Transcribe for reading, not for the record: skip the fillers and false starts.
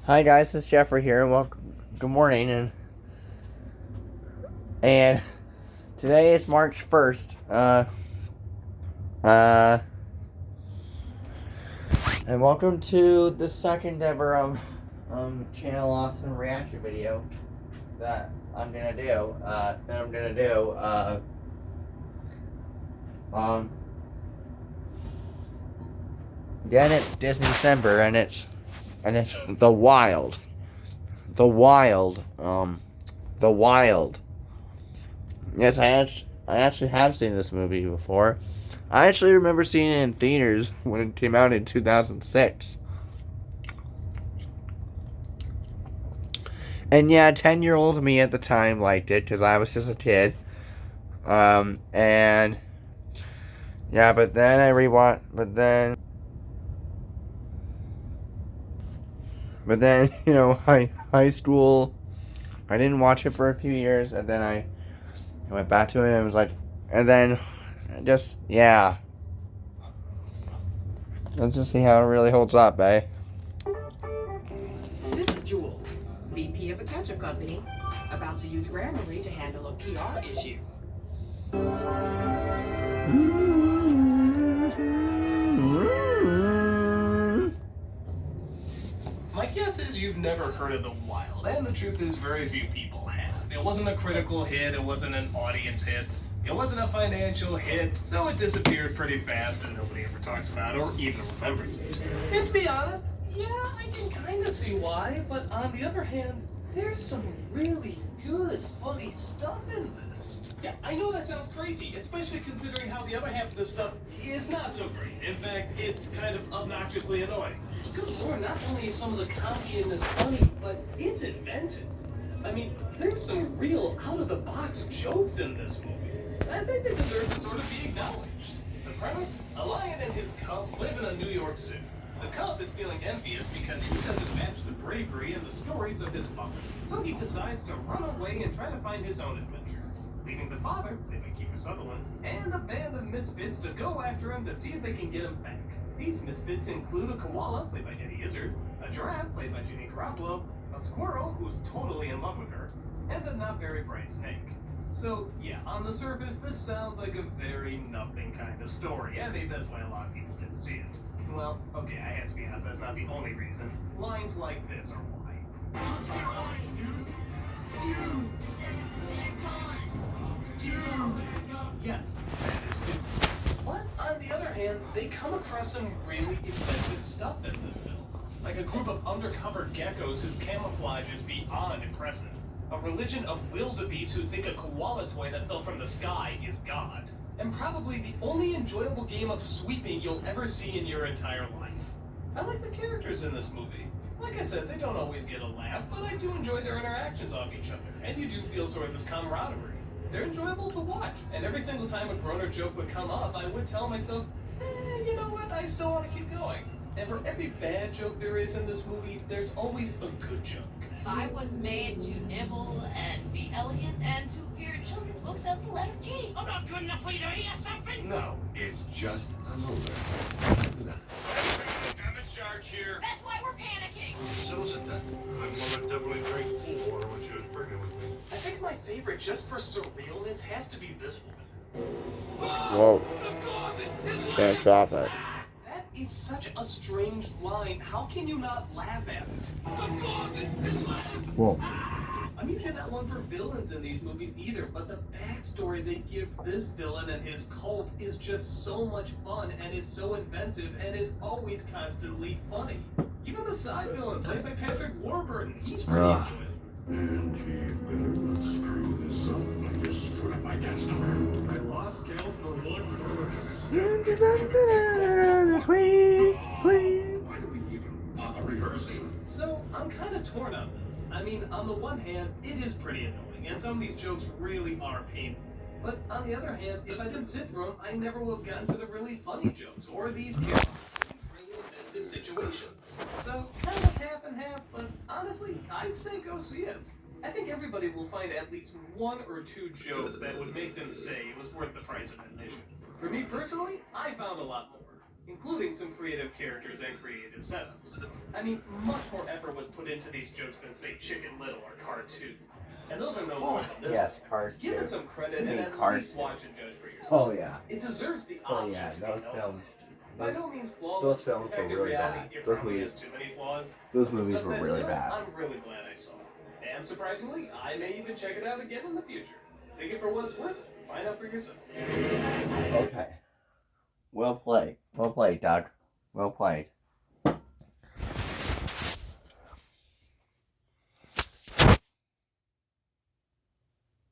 Hi guys, it's Jeffrey here. Welcome. Good morning, and today is March 1st. Uh, and welcome to the second ever channel Austin reaction video that I'm gonna do. Again, it's Disneycember, and it's the wild, the wild. Yes, I actually have seen this movie before. I actually remember seeing it in theaters when it came out in 2006. And yeah, 10-year-old me at the time liked it because I was just a kid. And yeah, but then I rewatched. But then high school. I didn't watch it for a few years, and then I went back to it, and it was like, and then just yeah. Let's just see how it really holds up, eh? This is Jules, VP of a ketchup company, about to use Grammarly to handle a PR issue. My guess is you've never heard of The Wild, and the truth is very few people have. It wasn't a critical hit, it wasn't an audience hit, it wasn't a financial hit, so it disappeared pretty fast and nobody ever talks about it or even remembers it. And to be honest, yeah, I can kind of see why, but on the other hand, there's some really good, funny stuff in this. Yeah, I know that sounds crazy, especially considering how the other half of this stuff is not so great. In fact, it's kind of obnoxiously annoying. Good lord, not only is some of the copy in this funny, but it's inventive. I mean, there's some real out-of-the-box jokes in this movie. I think they deserve to sort of be acknowledged. The premise? A lion and his cub live in a New York Zoo. The cub is feeling envious because he doesn't match the bravery and the stories of his father. So he decides to run away and try to find his own adventure, leaving the father, played by Kiefer Sutherland, and a band of misfits to go after him to see if they can get him back. These misfits include a koala, played by Eddie Izzard, a giraffe, played by Ginny Garofalo, a squirrel, who's totally in love with her, and a not very bright snake. So, yeah, on the surface, this sounds like a very nothing kind of story, and maybe that's why a lot of people didn't see it. Well, okay, I have to be honest, that's not the only reason. Lines like this are why. Yes, that is stupid. But on the other hand, they come across some really effective stuff in this film. Like a group of undercover geckos whose camouflage is beyond impressive. A religion of wildebeest who think a koala toy that fell from the sky is God. And probably the only enjoyable game of sweeping you'll ever see in your entire life. I like the characters in this movie. Like I said, they don't always get a laugh, but I do enjoy their interactions off each other, and you do feel sort of this camaraderie. They're enjoyable to watch, and every single time a groaner joke would come up, I would tell myself, you know what, I still want to keep going. And for every bad joke there is in this movie, there's always a good joke. I was made to nibble and be elegant and to appear in children's books as the letter G. I'm not good enough for you to hear something? No, it's just an alert. I'm in charge here. That's why we're panicking. Settles it then. I'm one that definitely drank pool water when she was pregnant with me. I think my favorite, just for surrealness, has to be this woman. Whoa! Can't stop it. That is such a strange line. How can you not laugh at it? Whoa! I'm usually not one for villains in these movies either, but the backstory they give this villain and his cult is just so much fun, and it's so inventive, and it's always constantly funny. Even the side villain, played by Patrick Warburton, he's pretty enjoyable. And he better not screw this up. I just screwed up my dad's number. I lost count for one Sweet, sweet. Why do we even bother rehearsing? So, I'm kind of torn on this. I mean, on the one hand, it is pretty annoying, and some of these jokes really are painful. But on the other hand, if I didn't sit through them, I never would have gotten to the really funny jokes, or these characters in really offensive situations. So, kind of half and half, but honestly, I'd say go see it. I think everybody will find at least one or two jokes that would make them say it was worth the price of admission. For me personally, I found a lot more. including some creative characters and creative setups. I mean, much more effort was put into these jokes than, say, Chicken Little or Cartoon. And those are no more than this. Yes, Cars Give 2. it some credit You and mean at Cars least 2. watch and judge for yourself. Oh yeah. It deserves the Oh option yeah, to those be known. films. By no means flawless. Those films In fact, were in really reality, bad. it Those probably movies. has too many flaws. Those But movies stuff were that's really good, bad. I'm really glad I saw it. And surprisingly, I may even check it out again in the future. Take it for what it's worth. Find out for yourself. Okay. Well played. Well played, Doug. Well played.